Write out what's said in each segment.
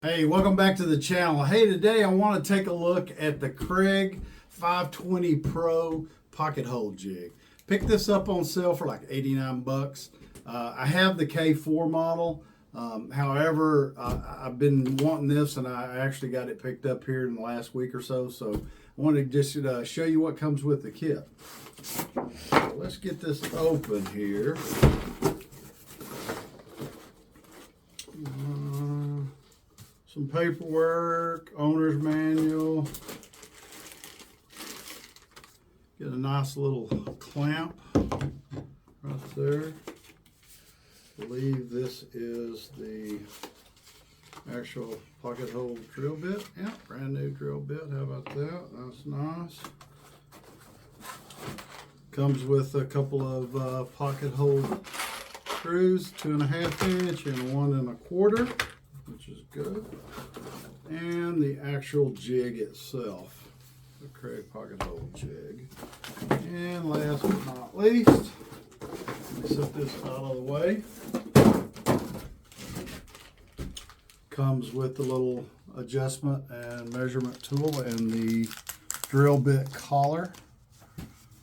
Hey, welcome back to the channel. Hey, today I want to take a look at the Kreg 520 Pro Pocket-Hole Jig. Picked this up on sale for like 89 bucks. I have the K4 model. However, I've been wanting this and I actually got it picked up here in the last week or so. So I wanted to just show you what comes with the kit. So let's get this open here. Some paperwork, owner's manual. Get a nice little clamp right there. I believe this is the actual pocket hole drill bit. Yeah, brand new drill bit. How about that? That's nice. Comes with a couple of pocket hole screws, 2.5 inch and 1 1/4. Which is good. And the actual jig itself, the Kreg Pocket-Hole Jig. And last but not least, let me set this out of the way. Comes with the little adjustment and measurement tool and the drill bit collar.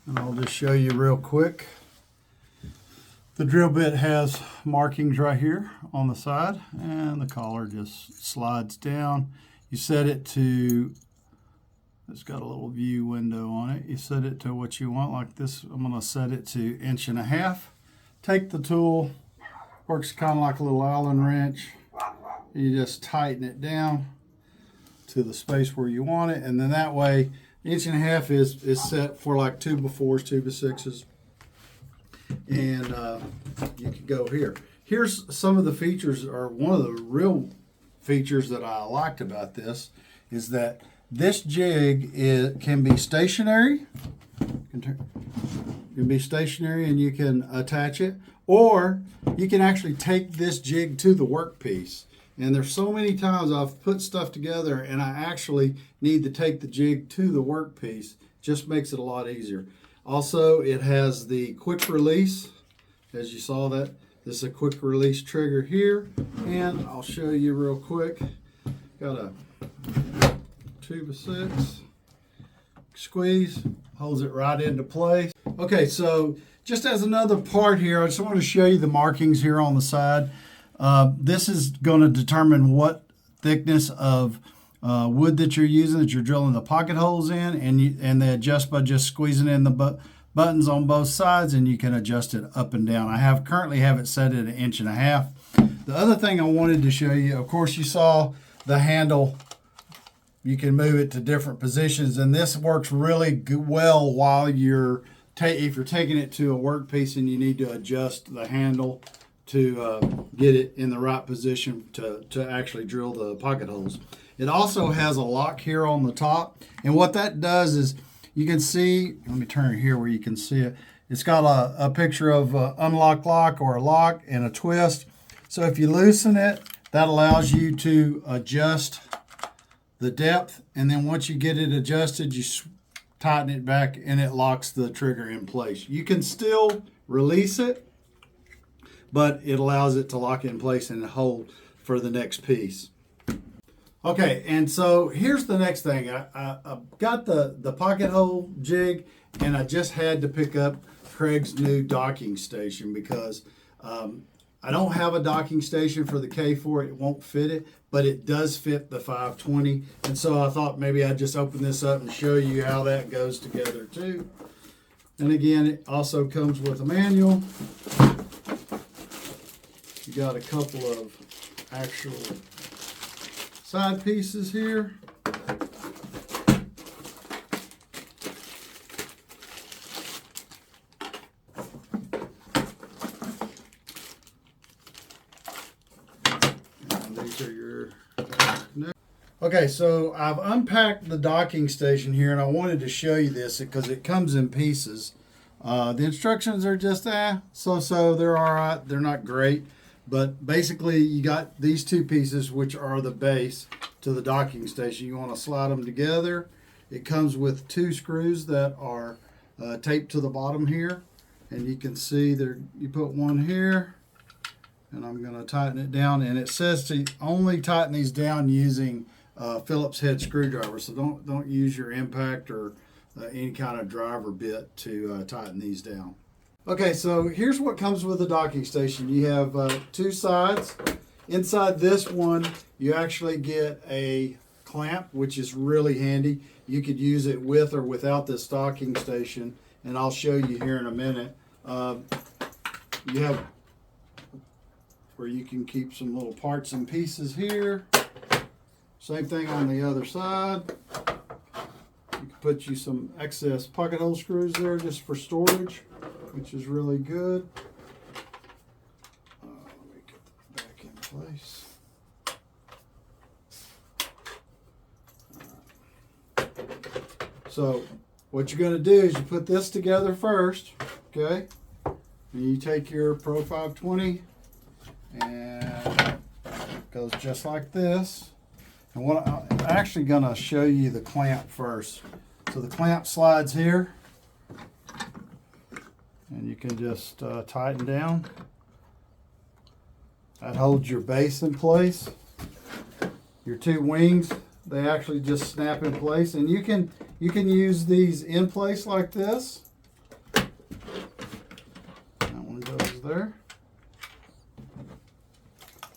And I'll just show you real quick. The drill bit has markings right here on the side, and the collar just slides down. You set it to, it's got a little view window on it. You set it to what you want, like this. I'm going to set it to 1.5 inches. Take the tool, works kind of like a little Allen wrench. You just tighten it down to the space where you want it, and then that way 1.5 inches is set for like 2x4s, 2x6s. And you can go here. Here's some of the features, or one of the real features that I liked about this is that this jig can be stationary. Can be stationary, and you can attach it, or you can actually take this jig to the workpiece. And there's so many times I've put stuff together and I actually need to take the jig to the workpiece. Just makes it a lot easier. Also, it has the quick release, as you saw that. This is a quick release trigger here, and I'll show you real quick. Got a 2x6, squeeze, holds it right into place. Okay, so just as another part here, I just want to show you the markings here on the side. This is going to determine what thickness of wood that you're using, that you're drilling the pocket holes in, and they adjust by just squeezing in the buttons on both sides, and you can adjust it up and down. I currently have it set at 1.5 inches. The other thing I wanted to show you, of course, you saw the handle. You can move it to different positions, and this works really well while if you're taking it to a workpiece and you need to adjust the handle to get it in the right position to actually drill the pocket holes. It also has a lock here on the top, and what that does is you can see, let me turn it here where you can see it. It's got a picture of unlock lock, or a lock and a twist. So if you loosen it, that allows you to adjust the depth, and then once you get it adjusted, you tighten it back and it locks the trigger in place. You can still release it, but it allows it to lock it in place and hold for the next piece. Okay, and so here's the next thing. I got the pocket hole jig, and I just had to pick up Kreg's new docking station because I don't have a docking station for the K4. It won't fit it, but it does fit the 520. And so I thought maybe I'd just open this up and show you how that goes together too. And again, it also comes with a manual. You got a couple of actual side pieces here. And these are your okay, so I've unpacked the docking station here, and I wanted to show you this because it comes in pieces. The instructions are just so they're all right. They're not great. But basically, you got these two pieces, which are the base to the docking station. You want to slide them together. It comes with 2 screws that are taped to the bottom here. And you can see there, you put one here and I'm going to tighten it down. And it says to only tighten these down using Phillips head screwdriver. So don't use your impact or any kind of driver bit to tighten these down. Okay, so here's what comes with the docking station. You have two sides. Inside this one, you actually get a clamp, which is really handy. You could use it with or without this docking station, and I'll show you here in a minute. You have where you can keep some little parts and pieces here. Same thing on the other side. You can put you some excess pocket hole screws there just for storage, which is really good. Let me get that back in place. So what you're going to do is you put this together first, okay? And you take your Pro 520 and it goes just like this. And what I'm actually going to show you the clamp first. So the clamp slides here, and you can just tighten down. That holds your base in place. Your two wings, they actually just snap in place, and you can use these in place like this. That one goes there.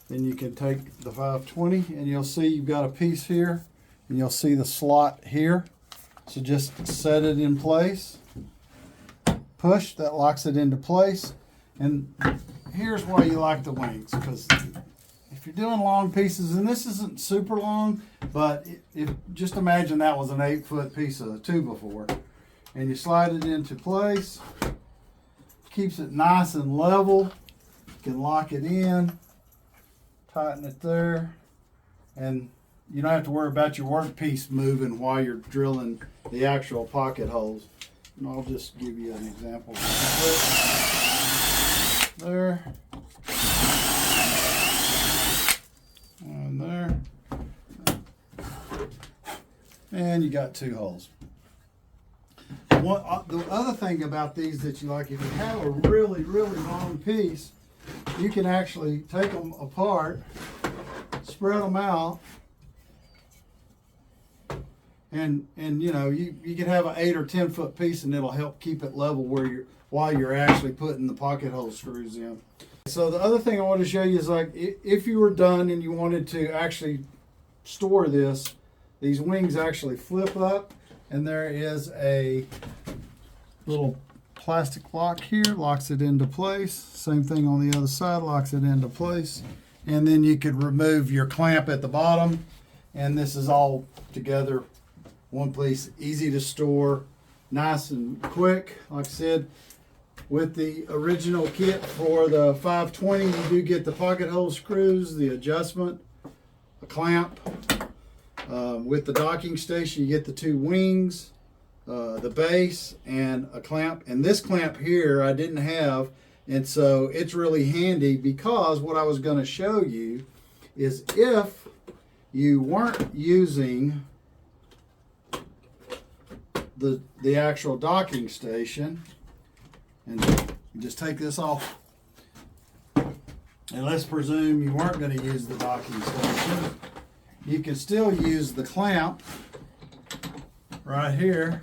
Then you can take the 520 and you'll see you've got a piece here, and you'll see the slot here. So just set it in place. Push, that locks it into place. And here's why you like the wings, because if you're doing long pieces, and this isn't super long, but just imagine that was an 8-foot piece of 2x4, and you slide it into place, keeps it nice and level. You can lock it in, tighten it there, and you don't have to worry about your workpiece moving while you're drilling the actual pocket holes. And I'll just give you an example. There. And there. And you got two holes. The other thing about these that you like, if you have a really, really long piece, you can actually take them apart, spread them out, and you know, you can have an 8 or 10 foot piece, and it'll help keep it level while you're actually putting the pocket hole screws in. So the other thing I want to show you is, like, if you were done and you wanted to actually store this, these wings actually flip up, and there is a little plastic lock here, locks it into place. Same thing on the other side, locks it into place. And then you could remove your clamp at the bottom, and this is all together one piece, easy to store, nice and quick. Like I said, with the original kit for the 520, you do get the pocket hole screws, the adjustment, a clamp. With the docking station, you get the two wings, the base, and a clamp. And this clamp here I didn't have, and so it's really handy, because what I was going to show you is, if you weren't using the actual docking station, and you just take this off, and let's presume you weren't going to use the docking station, you can still use the clamp right here,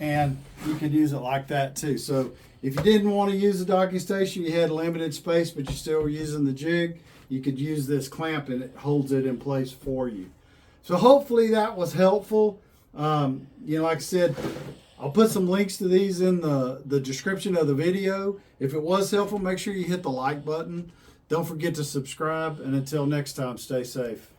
and you can use it like that too. So if you didn't want to use the docking station, you had limited space, but you still were using the jig, you could use this clamp, and it holds it in place for you. So hopefully that was helpful. You know, like I said, I'll put some links to these in the description of the video. If it was helpful, make sure you hit the like button. Don't forget to subscribe, and until next time, stay safe.